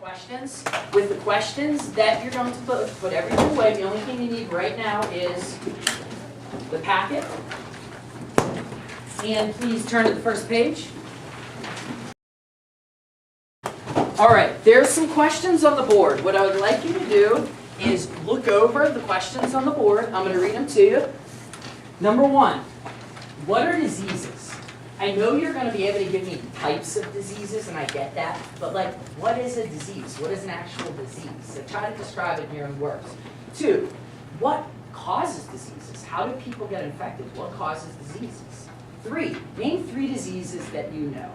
questions. With the questions that you're going to put everything away, the only thing you need right now is the packet. And please turn to the first page. All right, there's some questions on the board. What I would like you to do is look over the questions on the board. I'm going to read them to you. Number one, what are diseases? I know you're going to be able to give me types of diseases, and I get that, but like, what is a disease? What is an actual disease? So try to describe it in your own words. Two, what causes diseases? How do people get infected? What causes diseases? Three, name 3 diseases that you know.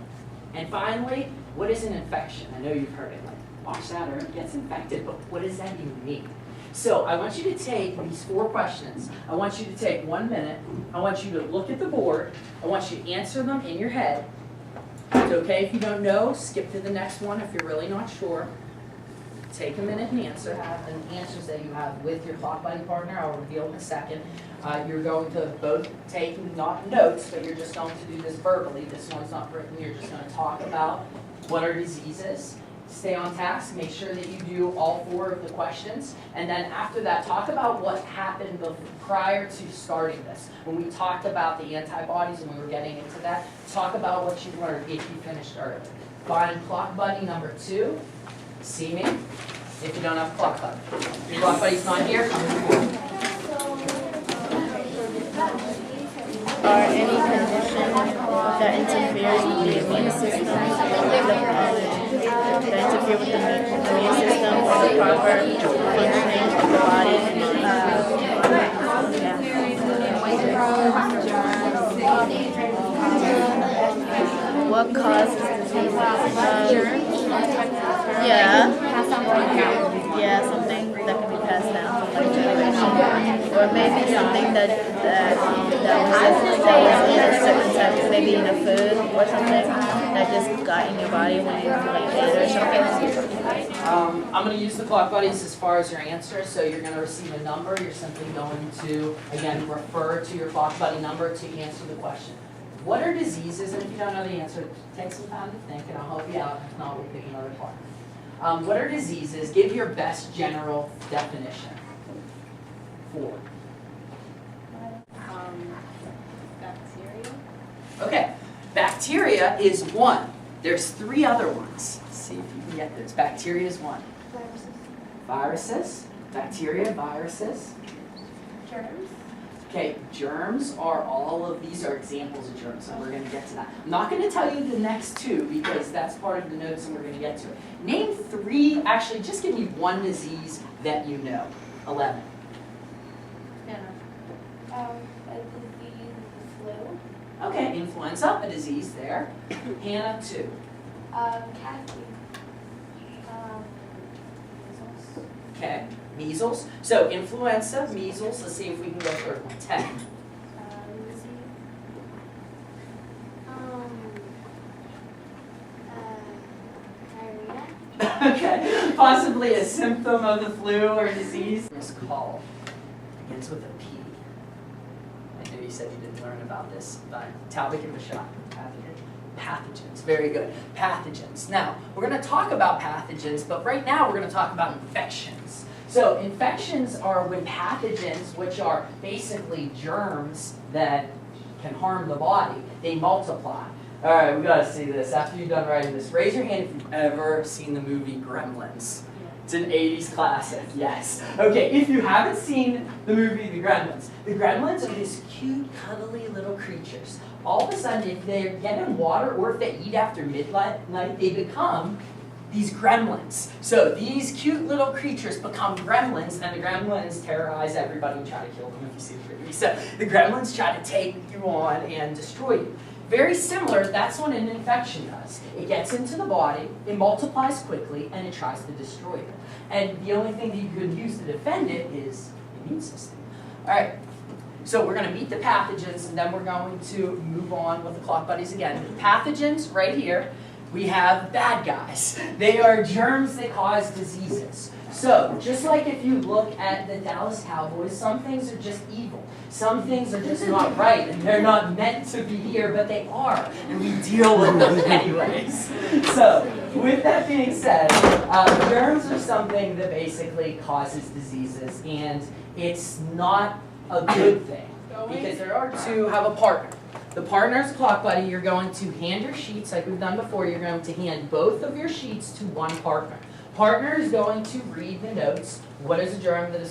And finally, what is an infection? I know you've heard it, like, watch that or it gets infected, but what does that even mean? So I want you to take these 4 questions. I want you to take 1 minute. I want you to look at the board. I want you to answer them in your head. It's okay if you don't know. Skip to the next one if you're really not sure. Take a minute and answer. Have the answers that you have with your clock buddy partner. I'll reveal in a second. You're going to both take not notes, but you're just going to do this verbally. This one's not written. You're just going to talk about what are diseases. Stay on task, make sure that you do all 4 of the questions, and then after that, talk about what happened prior to starting this. When we talked about the antibodies and we were getting into that, talk about what you learned if you finished early. Find clock buddy number 2, see me, if you don't have a clock buddy. If your clock buddy's not here, come to the board. Are any conditions that interferes with the immune system, that interfere with the immune system or the proper functioning of the body? What causes disease? Yeah, something that can be passed down from like generation, or maybe something that was in a certain type, maybe in a food or something that just got in your body when you like ate or something. I'm going to use the clock buddies as far as your answer, so you're going to receive a number. You're simply going to, again, refer to your clock buddy number to answer the question. What are diseases? And if you don't know the answer, take some time to think, and I'll help you out. If not, we'll pick another part. What are diseases? Give your best general definition. 4. Bacteria. Okay, bacteria is 1. There's 3 other ones. Let's see if you can get this. Bacteria is 1. Viruses. Bacteria, viruses. Germs. Okay, germs are all of these are examples of germs, and we're going to get to that. I'm not going to tell you the next 2 because that's part of the notes and we're going to get to it. Name 3, actually just give me 1 disease that you know. 11. Yeah. A disease, flu. Okay, influenza, a disease there. Hannah, 2. Cassie. Measles. Okay, measles. So influenza, measles, let's see if we can go for 10. Diarrhea. Okay, possibly a symptom of the flu or disease. It's called, begins with a P. I know you said you didn't learn about this, but Talbot, give it a shot. Pathogens, very good. Pathogens. Now, we're going to talk about pathogens, but right now we're going to talk about infections. So infections are when pathogens, which are basically germs that can harm the body, they multiply. All right, we got to see this. After you're done writing this, raise your hand if you've ever seen the movie Gremlins. It's an 80s classic, yes. Okay, if you haven't seen the movie The Gremlins are these cute, cuddly little creatures. All of a sudden, if they get in water or if they eat after midnight, they become these gremlins. So these cute little creatures become gremlins, and the gremlins terrorize everybody and try to kill them if you see the movie. So the gremlins try to take you on and destroy you. Very similar, that's what an infection does. It gets into the body, it multiplies quickly, and it tries to destroy it. And the only thing that you could use to defend it is the immune system. All right, so we're going to meet the pathogens, and then we're going to move on with the clock buddies again. The pathogens, right here, we have bad guys. They are germs that cause diseases. So, just like if you look at the Dallas Cowboys, some things are just evil. Some things are just not right, and they're not meant to be here, but they are, and we deal with them anyways. So, with that being said, germs are something that basically causes diseases, and it's not a good thing, because there are to have a partner. The partner's clock buddy, you're going to hand your sheets, like we've done before, you're going to hand both of your sheets to one partner. Partner is going to read the notes. What is a germ that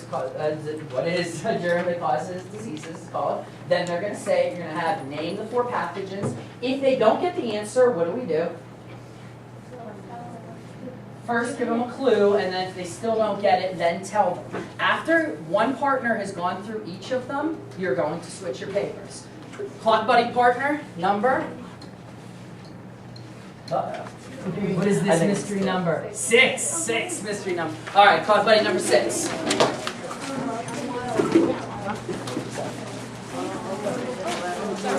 causes diseases called? Then they're going to say, you're going to have name the 4 pathogens. If they don't get the answer, what do? First, give them a clue, and then if they still don't get it, then tell them. After one partner has gone through each of them, you're going to switch your papers. Clock buddy partner, number. Uh-oh. What is this mystery number? 6 mystery number. All right, clock buddy number 6.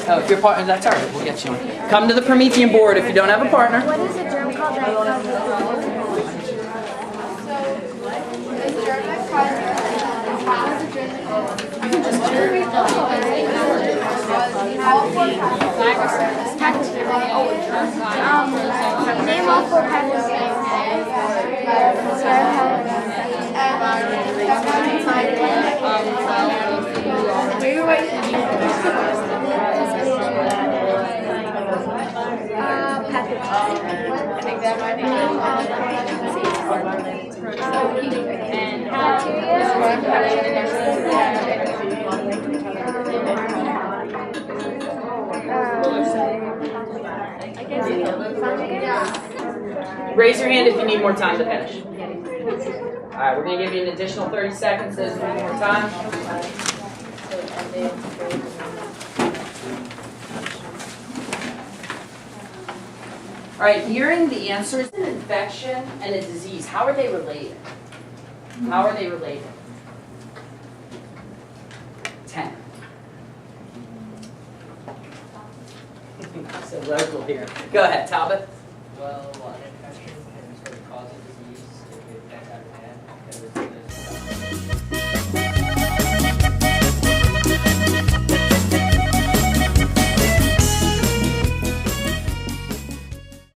Oh, if your partner, that's all right. We'll get you one. Come to the Promethean board if you don't have a partner. What is a germ called that causes name all 4 pathogens. I think that might Raise your hand if you need more time to finish. All right, we're going to give you an additional 30 seconds. There's one more time. All right, hearing the answers, an infection and a disease, how are they related? How are they related? 10. So local here. Go ahead, Talbot. Well, an infection can sort of cause a disease if it gets out of hand.